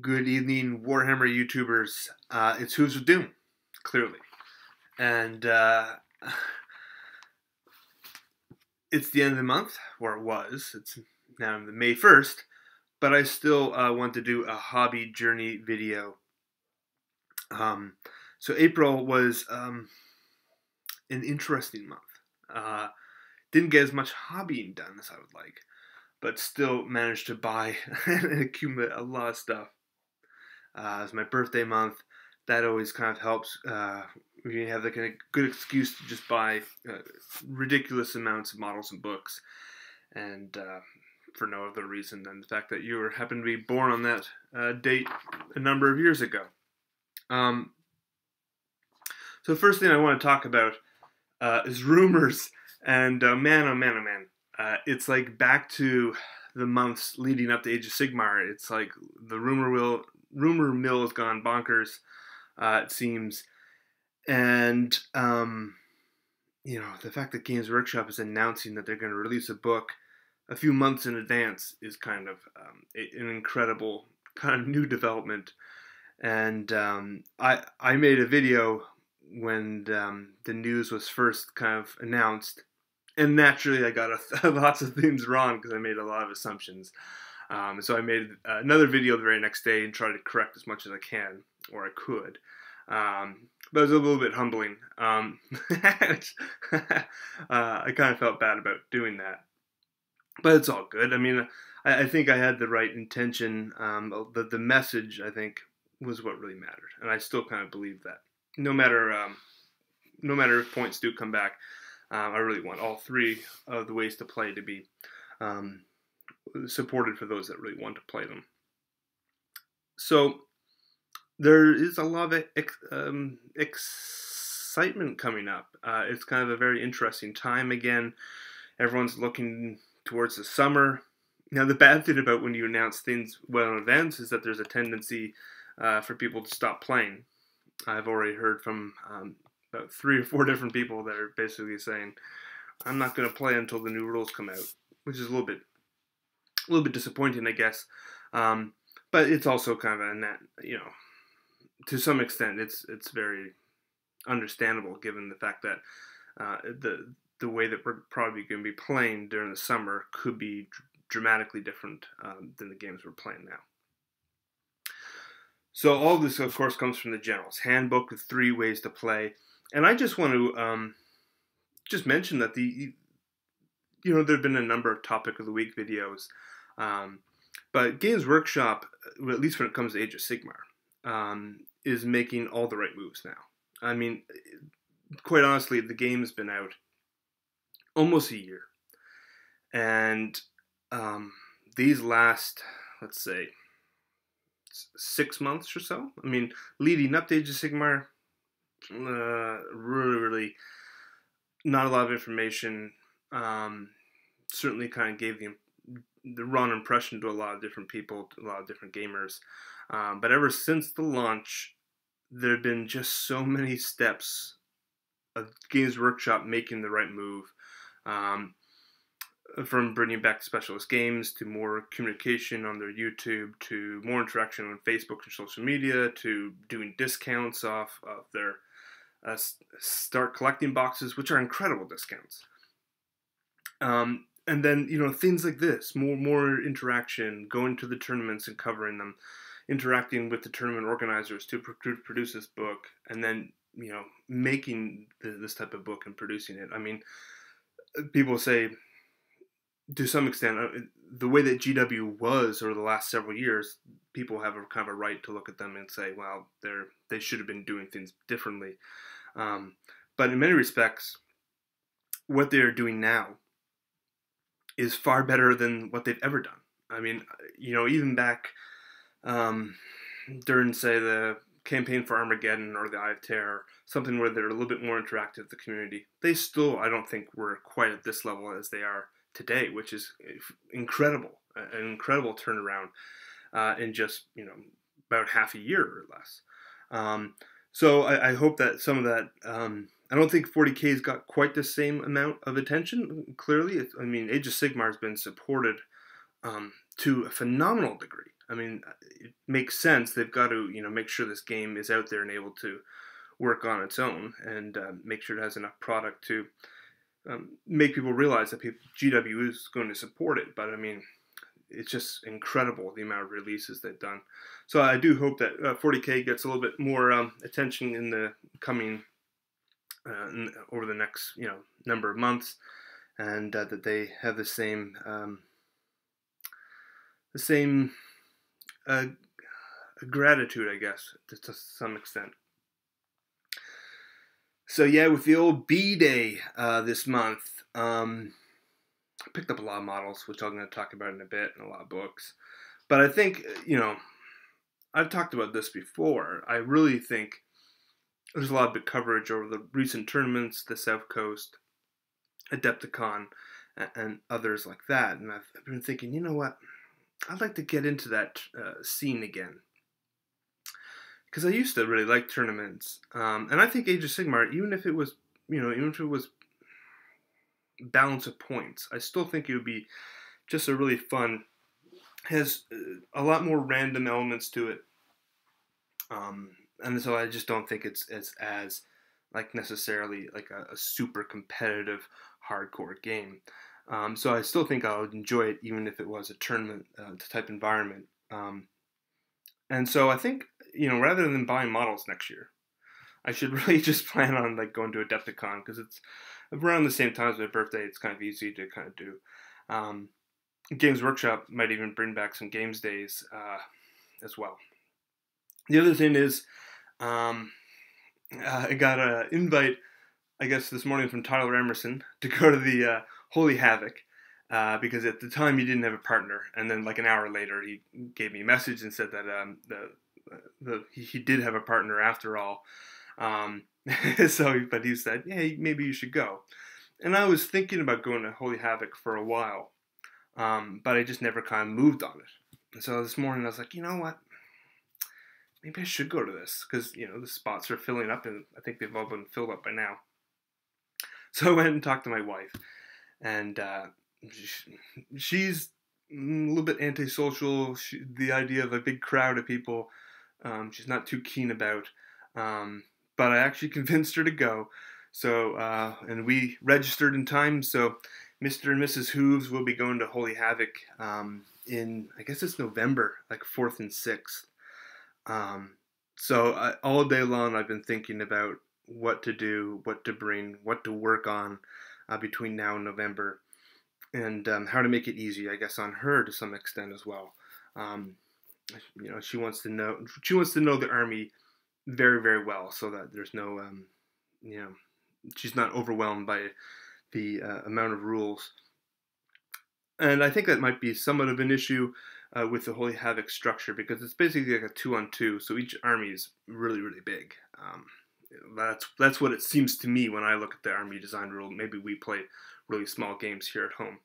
Good evening, Warhammer YouTubers. It's Hooves of Doom, clearly. And it's the end of the month, or it was. It's now the May 1st, but I still want to do a hobby journey video. So April was an interesting month. Didn't get as much hobbying done as I would like, but still managed to buy and accumulate a lot of stuff. It's my birthday month. That always kind of helps. You have like a good excuse to just buy ridiculous amounts of models and books, and for no other reason than the fact that you happen to be born on that date a number of years ago. So the first thing I want to talk about is rumors, and man, oh man, oh man, it's like back to the months leading up to Age of Sigmar. It's like the rumor mill has gone bonkers, it seems. And, the fact that Games Workshop is announcing that they're going to release a book a few months in advance is kind of an incredible kind of new development. And I made a video when the news was first kind of announced. And naturally, I got lots of things wrong because I made a lot of assumptions. So I made another video the very next day and tried to correct as much as I can, or I could. But it was a little bit humbling. I kind of felt bad about doing that. But it's all good. I mean, I think I had the right intention. The message, I think, was what really mattered. And I still kind of believe that. No matter if points do come back, I really want all three of the ways to play to be supported for those that really want to play them. So there is a lot of excitement coming up. It's kind of a very interesting time again. Everyone's looking towards the summer. Now, the bad thing about when you announce things well in advance is that there's a tendency for people to stop playing. I've already heard from about 3 or 4 different people that are basically saying, I'm not going to play until the new rules come out, which is a little bit disappointing, I guess. But it's also kind of to some extent, it's very understandable given the fact that the way that we're probably going to be playing during the summer could be dramatically different than the games we're playing now. So all of this, of course, comes from the General's Handbook with 3 ways to play. And I just want to just mention that there have been a number of Topic of the Week videos, but Games Workshop, at least when it comes to Age of Sigmar, is making all the right moves now. I mean, quite honestly, the game's been out almost a year, and these last, let's say, 6 months or so, I mean, leading up to Age of Sigmar, really not a lot of information. Certainly kind of gave the wrong impression to a lot of different people, to a lot of different gamers. But ever since the launch, there have been just so many steps of Games Workshop making the right move. From bringing back specialist games to more communication on their YouTube to more interaction on Facebook and social media to doing discounts off of their start collecting boxes, which are incredible discounts. And then, things like this, more interaction, going to the tournaments and covering them, interacting with the tournament organizers to produce this book, and then, making this type of book and producing it. I mean, people say, to some extent, the way that GW was over the last several years, people have a kind of a right to look at them and say, well, they should have been doing things differently. But in many respects, what they're doing now is far better than what they've ever done. I mean, even back during, say, the campaign for Armageddon or the Eye of Terror, something where they're a little bit more interactive with the community, they still, I don't think, were quite at this level as they are today, which is incredible, an incredible turnaround in just, about half a year or less. So I hope that some of that, I don't think 40K's got quite the same amount of attention, clearly. Age of Sigmar has been supported to a phenomenal degree. I mean, it makes sense. They've got to, make sure this game is out there and able to work on its own, and make sure it has enough product to make people realize that GW is going to support it. But I mean, it's just incredible the amount of releases they've done. So I do hope that 40K gets a little bit more attention in the coming over the next number of months, and that they have the same gratitude, I guess, to some extent. So yeah, with the old B-Day this month, I picked up a lot of models, which I'm going to talk about in a bit, and a lot of books. But I think, I've talked about this before. I really think there's a lot of big coverage over the recent tournaments, the South Coast, Adepticon, and others like that. And I've been thinking, you know what? I'd like to get into that scene again. Because I used to really like tournaments. And I think Age of Sigmar, even if it was balance of points, I still think it would be just a really fun, has a lot more random elements to it. And so I just don't think it's as like necessarily like a super competitive hardcore game. So I still think I would enjoy it even if it was a tournament type environment. And so I think, rather than buying models next year, I should really just plan on like going to Adepticon, because it's around the same time as my birthday. It's kind of easy to kind of do. Games Workshop might even bring back some games days as well. The other thing is, I got an invite, I guess, this morning from Tyler Emerson to go to the Holy Havoc, because at the time he didn't have a partner, and then like an hour later he gave me a message and said that he did have a partner after all. But he said, yeah, maybe you should go. And I was thinking about going to Holy Havoc for a while, but I just never kind of moved on it. And so this morning I was like, you know what? Maybe I should go to this, because, the spots are filling up, and I think they've all been filled up by now. So I went and talked to my wife, and she's a little bit antisocial. The idea of a big crowd of people, she's not too keen about. But I actually convinced her to go. So, and we registered in time. So Mr. and Mrs. Hooves will be going to Holy Havoc in, I guess it's November, like 4th and 6th. So all day long I've been thinking about what to do, what to bring, what to work on between now and November, and how to make it easy, I guess, on her to some extent as well. She wants to know the army very, very well, so that there's no, she's not overwhelmed by the amount of rules. And I think that might be somewhat of an issue with the Holy Havoc structure, because it's basically like a 2-on-2, so each army is really, really big. That's what it seems to me when I look at the army design rule. Maybe we play really small games here at home.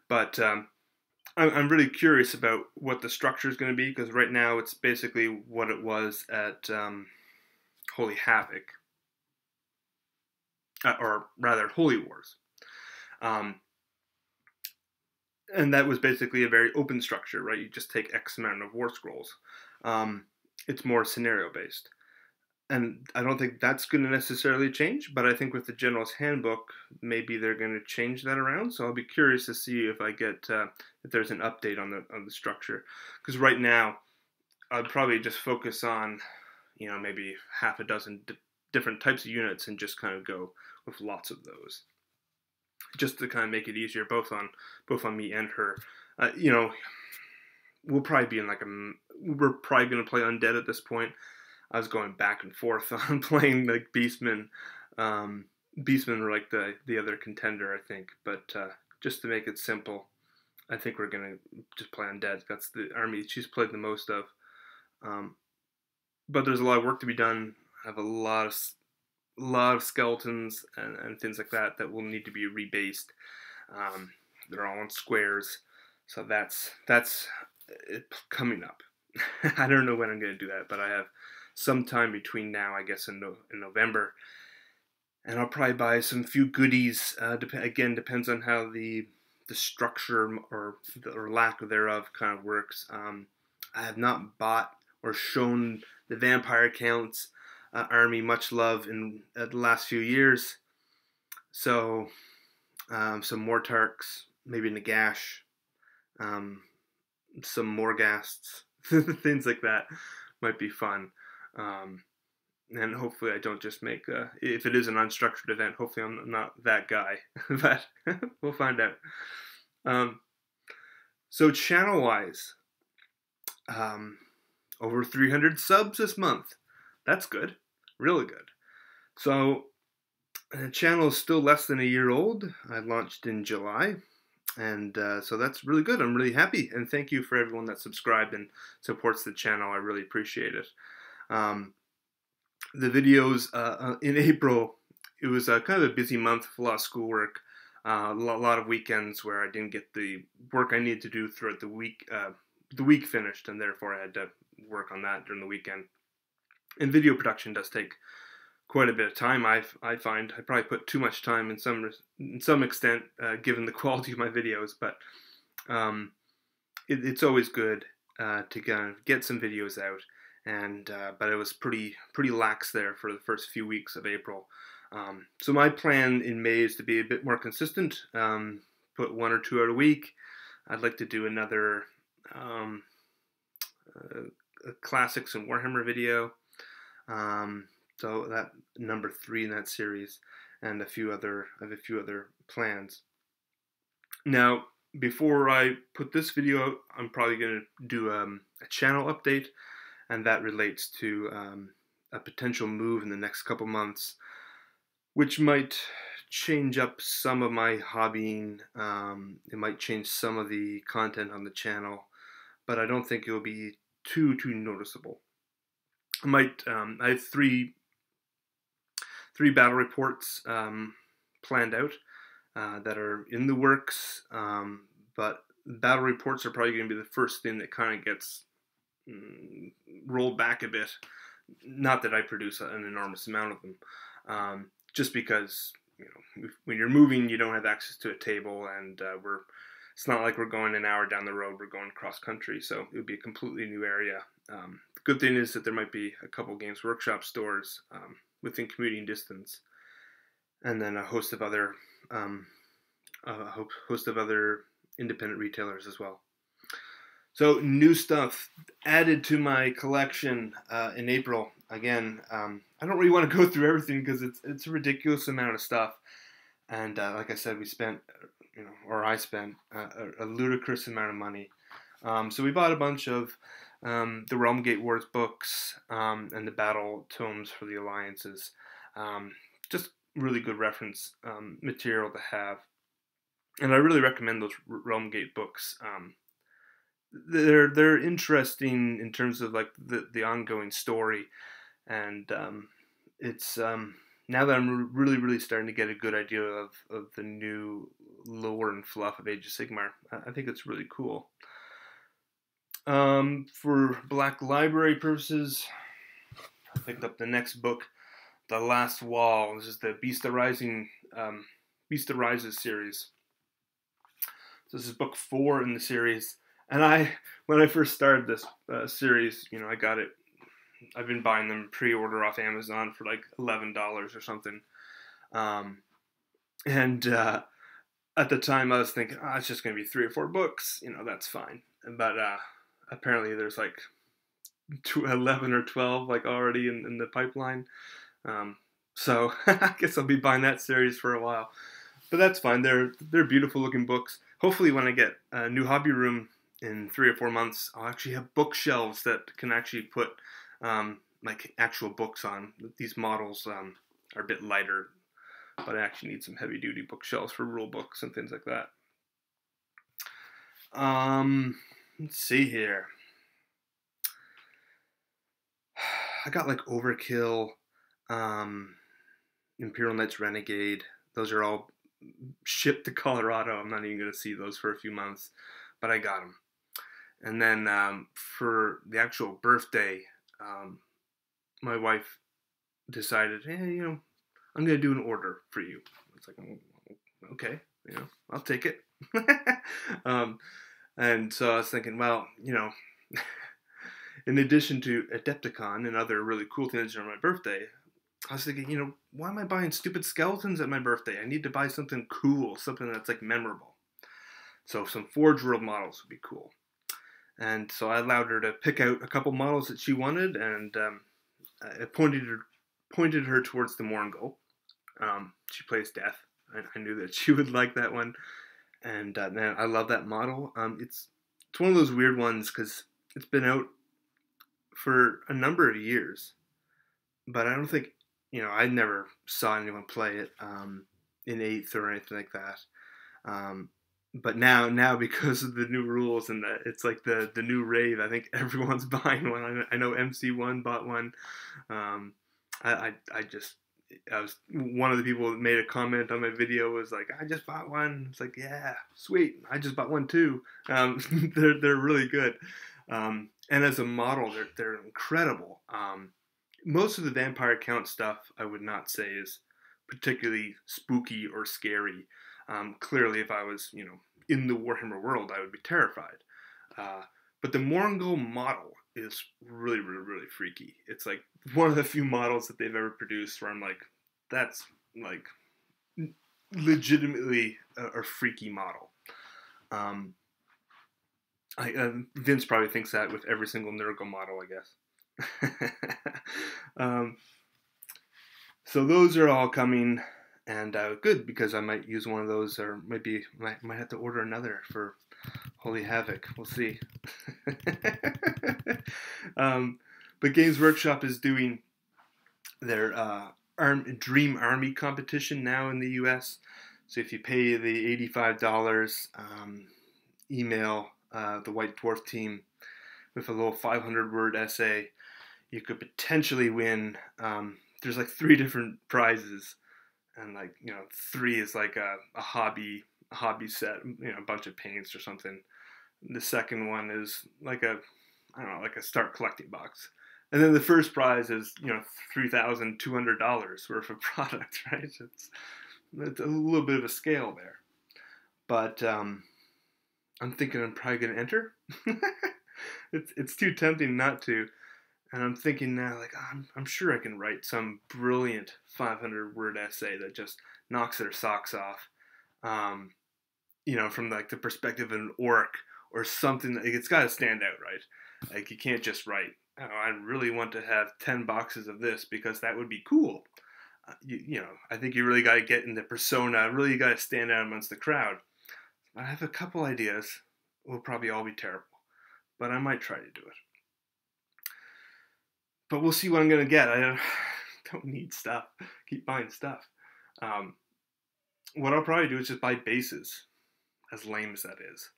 But I'm really curious about what the structure is going to be, because right now it's basically what it was at Holy Havoc, or rather Holy Wars. And that was basically a very open structure, right? You just take X amount of war scrolls. It's more scenario based. And I don't think that's going to necessarily change, but I think with the General's Handbook, maybe they're going to change that around. So I'll be curious to see if I get if there's an update on the structure, because right now I'd probably just focus on maybe half a dozen different types of units and just kind of go with lots of those, just to kind of make it easier both on me and her. We'll probably be in we're probably going to play Undead at this point. I was going back and forth on playing like Beastmen. Beastmen were like the other contender, I think. But just to make it simple, I think we're going to just play Undead. That's the army she's played the most of. But there's a lot of work to be done. I have a lot of skeletons and things like that will need to be rebased. They're all in squares. So that's coming up. I don't know when I'm going to do that, but I have some time between now, I guess, in November. And I'll probably buy some few goodies. Again, depends on how the structure or lack thereof kind of works. I have not bought or shown the Vampire Counts army much love in the last few years. So some Mortarks, maybe Nagash, um, some Morghasts, things like that might be fun. And hopefully I don't just make, if it is an unstructured event, hopefully I'm not that guy, but we'll find out. So channel-wise, over 300 subs this month. That's good, really good. So the channel is still less than a year old. I launched in July, and so that's really good. I'm really happy, and thank you for everyone that subscribed and supports the channel. I really appreciate it. The videos in April, it was kind of a busy month with a lot of schoolwork, a lot of weekends where I didn't get the work I needed to do throughout the week. The week finished, and therefore I had to work on that during the weekend. And video production does take quite a bit of time. I find I probably put too much time in some extent, given the quality of my videos. But it's always good to kind of get some videos out. And but it was pretty lax there for the first few weeks of April. So my plan in May is to be a bit more consistent. Put 1 or 2 out a week. I'd like to do another classics and Warhammer video. So that number 3 in that series, and I have a few other plans. Now, before I put this video out, I'm probably going to do a channel update, and that relates to a potential move in the next couple months, which might change up some of my hobbying. It might change some of the content on the channel, but I don't think it will be too noticeable. I have three battle reports planned out that are in the works, but battle reports are probably going to be the first thing that kind of gets rolled back a bit. Not that I produce an enormous amount of them, just because, you know, when you're moving, you don't have access to a table, and it's not like we're going an hour down the road. We're going cross country, so it would be a completely new area. The good thing is that there might be a couple Games Workshop stores within commuting distance, and then a host of other independent retailers as well. So new stuff added to my collection in April. Again, I don't really want to go through everything because it's a ridiculous amount of stuff, and like I said, I spent a ludicrous amount of money. So we bought a bunch of the Realmgate Wars books and the battle tomes for the alliances. Just really good reference material to have, and I really recommend those Realmgate books. They're interesting in terms of like the ongoing story, and it's now that I'm really starting to get a good idea of the new lore and fluff of Age of Sigmar, I think it's really cool. For Black Library purposes, I picked up the next book, The Last Wall. This is the Beast that Rises series. So this is book 4 in the series. And when I first started this series, I got it. I've been buying them pre-order off Amazon for like $11 or something. And at the time I was thinking, it's just going to be 3 or 4 books. That's fine. But apparently there's like 11 or 12 like already in the pipeline. So I guess I'll be buying that series for a while. But that's fine. They're beautiful looking books. Hopefully when I get a new hobby room in 3 or 4 months, I'll actually have bookshelves that can actually put like actual books on. These models are a bit lighter, but I actually need some heavy duty bookshelves for rule books and things like that. Let's see here. I got like Overkill, Imperial Knights Renegade. Those are all shipped to Colorado. I'm not even going to see those for a few months, but I got them. And then for the actual birthday, my wife decided, hey, I'm going to do an order for you. It's like, okay, I'll take it. And so I was thinking, well, in addition to Adepticon and other really cool things on my birthday, I was thinking, why am I buying stupid skeletons at my birthday? I need to buy something cool, something that's like memorable. So some Forge World models would be cool. And so I allowed her to pick out a couple models that she wanted, and I pointed her towards the Moringal. She plays Death. I knew that she would like that one, and man, I love that model. It's one of those weird ones because it's been out for a number of years, but I don't think I never saw anyone play it in 8th or anything like that. But now because of the new rules and it's like the new rave, I think everyone's buying one. I know MC1 bought one. I was one of the people that made a comment on my video was like, I just bought one. It's like, yeah, sweet. I just bought one too. They're really good. And as a model, they're incredible. Most of the Vampire Count stuff I would not say is particularly spooky or scary. Clearly, if I was, in the Warhammer world, I would be terrified. But the Moringal model is really, really, really freaky. It's like one of the few models that they've ever produced where I'm like, that's like legitimately a freaky model. Vince probably thinks that with every single Nurgle model, I guess. So those are all coming, and good, because I might use one of those, or maybe might have to order another for Holy Havoc. We'll see. But Games Workshop is doing their Dream Army competition now in the US. So if you pay the $85, email the White Dwarf team with a little 500-word essay, you could potentially win. There's like 3 different prizes, and 3 is like a hobby set, a bunch of paints or something. The second one is like a start collecting box, and then the first prize is $3,200 worth of product, right? It's a little bit of a scale there, but I'm thinking I'm probably gonna enter. It's too tempting not to. And I'm thinking now, I'm sure I can write some brilliant 500-word essay that just knocks their socks off. From the perspective of an orc or something. It's got to stand out, right? Like, you can't just write, I really want to have 10 boxes of this because that would be cool. I think you really got to get in the persona. Really got to stand out amongst the crowd. I have a couple ideas. Will probably all be terrible, but I might try to do it. But we'll see what I'm going to get. I don't need stuff. Keep buying stuff. What I'll probably do is just buy bases, as lame as that is.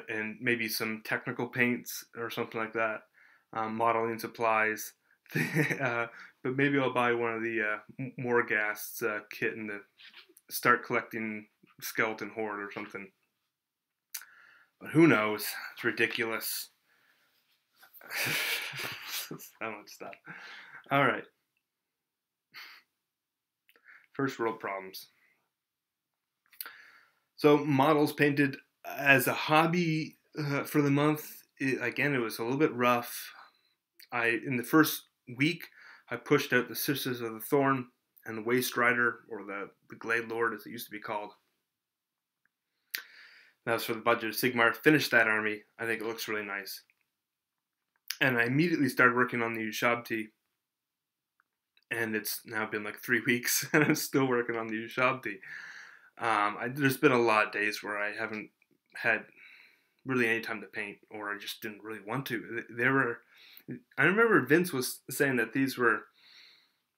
And maybe some technical paints or something like that. Modeling supplies. But maybe I'll buy one of the Morghast's kit in the Start Collecting Skeleton Horde or something. But who knows? It's ridiculous. So much stuff. All right. First world problems. So models painted as a hobby for the month. It was a little bit rough. In the first week, I pushed out the Sisters of the Thorn and the Waste Rider, or the Glade Lord as it used to be called. That was for the budget of Sigmar. Finished that army. I think it looks really nice. And I immediately started working on the Ushabti. And it's now been like 3 weeks, and I'm still working on the Ushabti. There's been a lot of days where I haven't had really any time to paint, or I just didn't really want to. I remember Vince was saying that the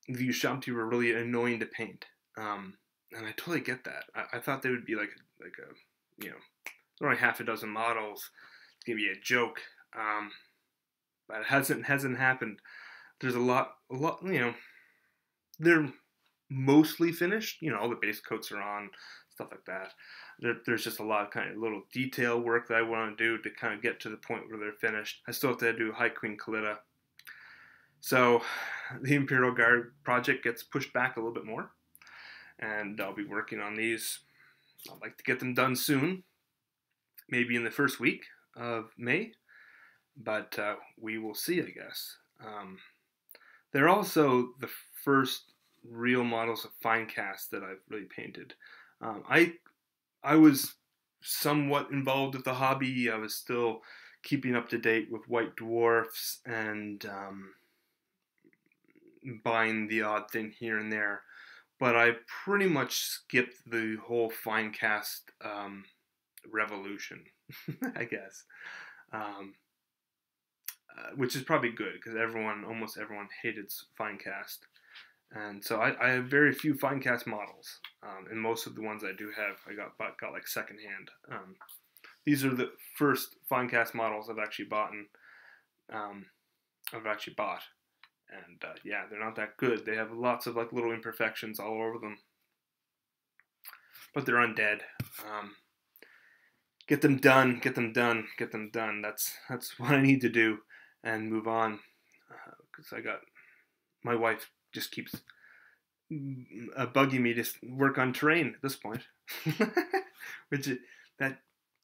Ushabti were really annoying to paint. And I totally get that. I thought they would be like a only half a dozen models. It's gonna be a joke. But it hasn't happened. There's a lot, they're mostly finished. All the base coats are on, stuff like that. There's just a lot of kind of little detail work that I want to do to kind of get to the point where they're finished. I still have to do High Queen Kalita. So the Imperial Guard project gets pushed back a little bit more, and I'll be working on these. I'd like to get them done soon, maybe in the first week of May. but we will see, I guess. They're also the first real models of Finecast that I've really painted. I was somewhat involved with the hobby. I was still keeping up to date with White Dwarfs and buying the odd thing here and there, but I pretty much skipped the whole Finecast revolution, I guess, which is probably good because almost everyone hated Finecast, and so I have very few Finecast models, and most of the ones I do have I got like secondhand. These are the first Finecast models I've actually bought. And yeah, they're not that good. They have lots of like little imperfections all over them, but they're undead. Get them done. Get them done. Get them done. That's what I need to do, and move on. Because my wife just keeps bugging me to work on terrain at this point, that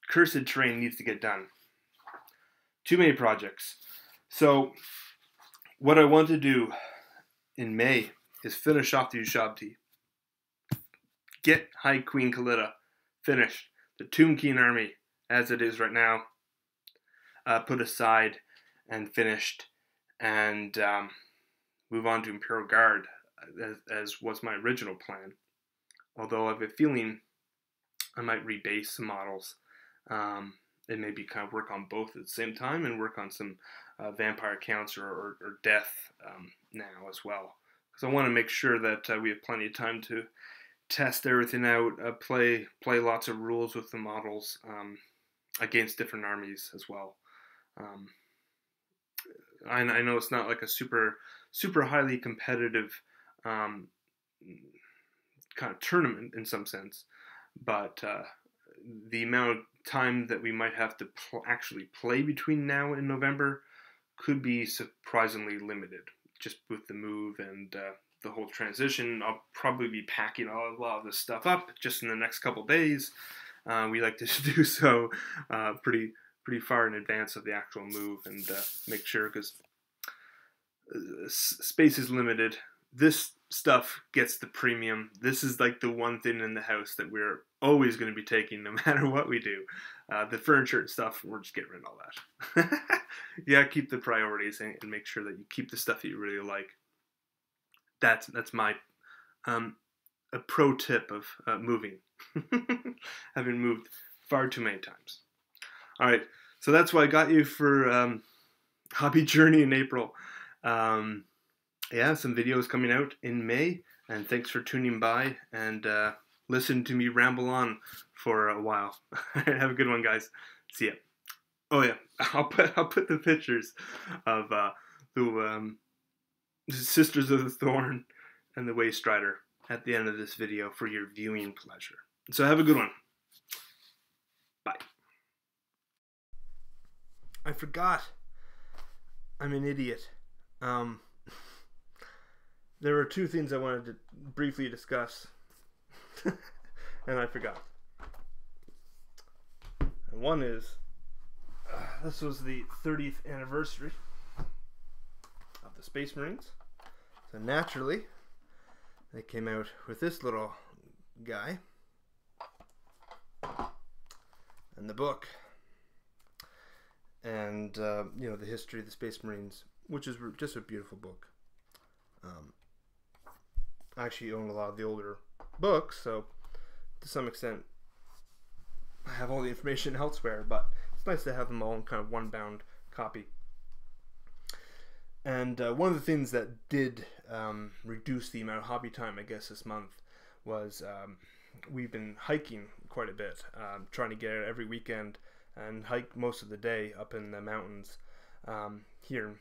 cursed terrain needs to get done. Too many projects. So what I want to do in May is finish off the Ushabti. Get High Queen Khalida finished. The Tomb King army, as it is right now, put aside and finished, and move on to Imperial Guard, as was my original plan. Although I have a feeling I might rebase some models, and maybe kind of work on both at the same time, and work on some vampire counts or death now as well, because I want to make sure that we have plenty of time to test everything out, play lots of rules with the models against different armies as well. I know it's not like a super highly competitive kind of tournament in some sense, but the amount of time that we might have to actually play between now and November could be surprisingly limited, just with the move and the whole transition. I'll probably be packing a lot of this stuff up just in the next couple days. We like to do so pretty far in advance of the actual move, and make sure, because space is limited. This stuff gets the premium. This is like the one thing in the house that we're always going to be taking no matter what we do. The furniture and stuff, we're just getting rid of all that. Yeah, keep the priorities and make sure that you keep the stuff that you really like. That's my a pro tip of moving. Having moved far too many times. All right, so that's what I got you for Hobby Journey in April. Yeah, some videos coming out in May, and thanks for tuning by and listen to me ramble on for a while. Have a good one, guys. See ya. Oh yeah, I'll put the pictures of the Sisters of the Thorn and the Waste Rider at the end of this video for your viewing pleasure. So have a good one. Bye. I forgot. I'm an idiot. There were two things I wanted to briefly discuss, and I forgot. And one is, this was the 30th anniversary of the Space Marines. So naturally, they came out with this little guy and the book, and you know, the history of the Space Marines, which is just a beautiful book. I actually own a lot of the older books, so to some extent I have all the information elsewhere, but it's nice to have them all in kind of one bound copy. And one of the things that did reduce the amount of hobby time, I guess, this month was we've been hiking quite a bit, trying to get out every weekend and hike most of the day up in the mountains here,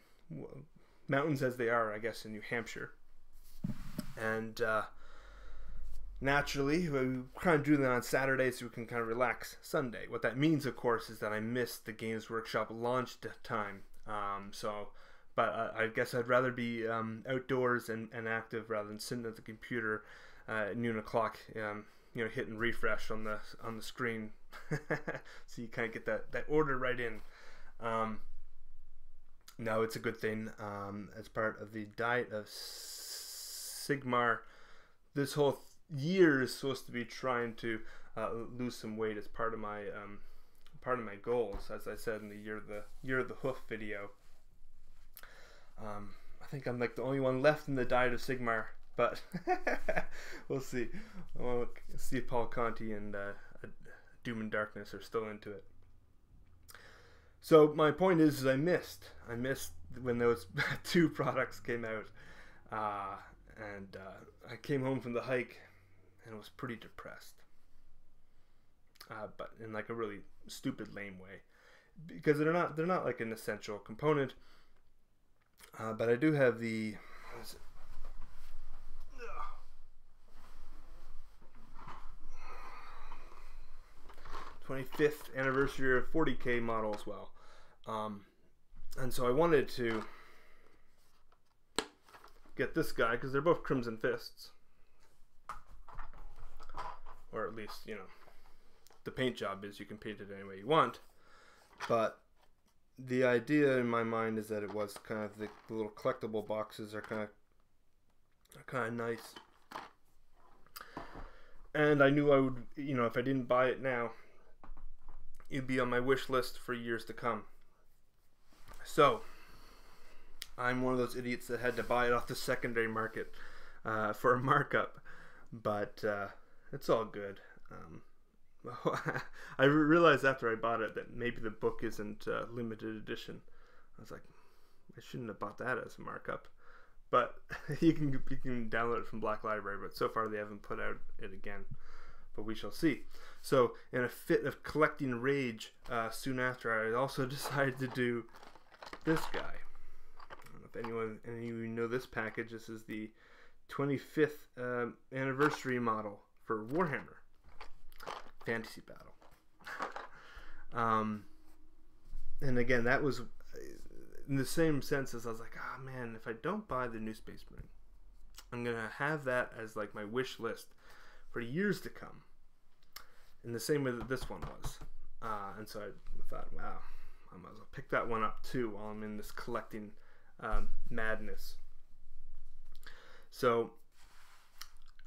mountains as they are, I guess, in New Hampshire. And naturally, we kind of do that on Saturday so we can kind of relax Sunday. What that means, of course, is that I missed the Games Workshop launch time. But I guess I'd rather be outdoors and active rather than sitting at the computer at noon o'clock, you know, hitting refresh on the screen. So you kind of get that order right in. No, it's a good thing. As part of the Diet of Sigmar, this whole year is supposed to be trying to lose some weight as part of my goals. As I said in the year of the hoof video, I think I'm like the only one left in the Diet of Sigmar, but we'll see. We'll see if Paul Conti and Doom and Darkness are still into it. So my point is I missed when those 2 products came out, and I came home from the hike and was pretty depressed, but in like a really stupid, lame way, because they're not like an essential component. But I do have the 25th anniversary of 40K model as well. And so I wanted to get this guy because they're both Crimson Fists. Or at least, you know, the paint job is you can paint it any way you want. But the idea in my mind is that it was kind of the little collectible boxes are kind of nice. And I knew I would, you know, if I didn't buy it now, it'd be on my wish list for years to come. So, I'm one of those idiots that had to buy it off the secondary market for a markup. But it's all good. I realized after I bought it that maybe the book isn't limited edition. I was like, I shouldn't have bought that as a markup. But you can download it from Black Library, but so far they haven't put out it again. But we shall see. So, in a fit of collecting rage, soon after, I also decided to do this guy. I don't know if any of you know this package. This is the 25th anniversary model for Warhammer Fantasy Battle. And again, that was in the same sense as I was like, oh man, if I don't buy the new Space Marine, I'm going to have that as like my wish list for years to come. In the same way that this one was. And so I thought, wow, I might as well pick that one up too while I'm in this collecting madness. So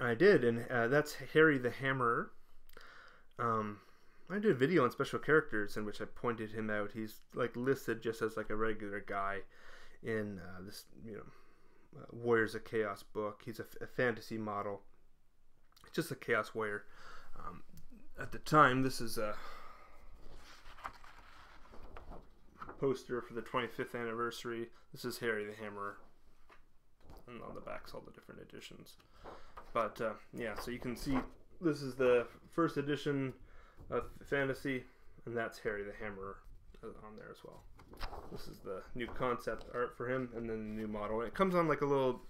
I did, and that's Harry the Hammerer. I did a video on special characters in which I pointed him out. He's like listed just as like a regular guy in this, you know, Warriors of Chaos book. He's a fantasy model, just a Chaos Warrior. At the time, this is a poster for the 25th anniversary. This is Harry the Hammerer, and on the back's all the different editions. But yeah, so you can see this is the first edition of Fantasy, and that's Harry the Hammerer on there as well. This is the new concept art for him, and then the new model. And it comes on like a little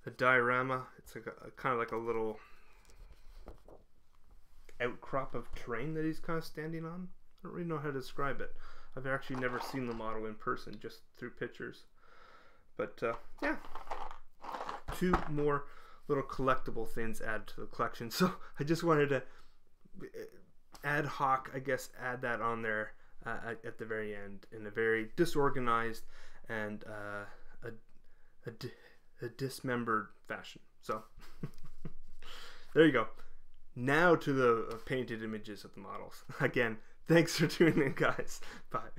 a diorama. It's like a kind of like a little outcrop of terrain that he's kind of standing on. I don't really know how to describe it. I've actually never seen the model in person, just through pictures. But yeah, 2 more little collectible things added to the collection. So I just wanted to ad hoc, I guess, add that on there at the very end in a very disorganized and a dismembered fashion. So there you go. Now to the painted images of the models. Again, thanks for tuning in, guys. Bye.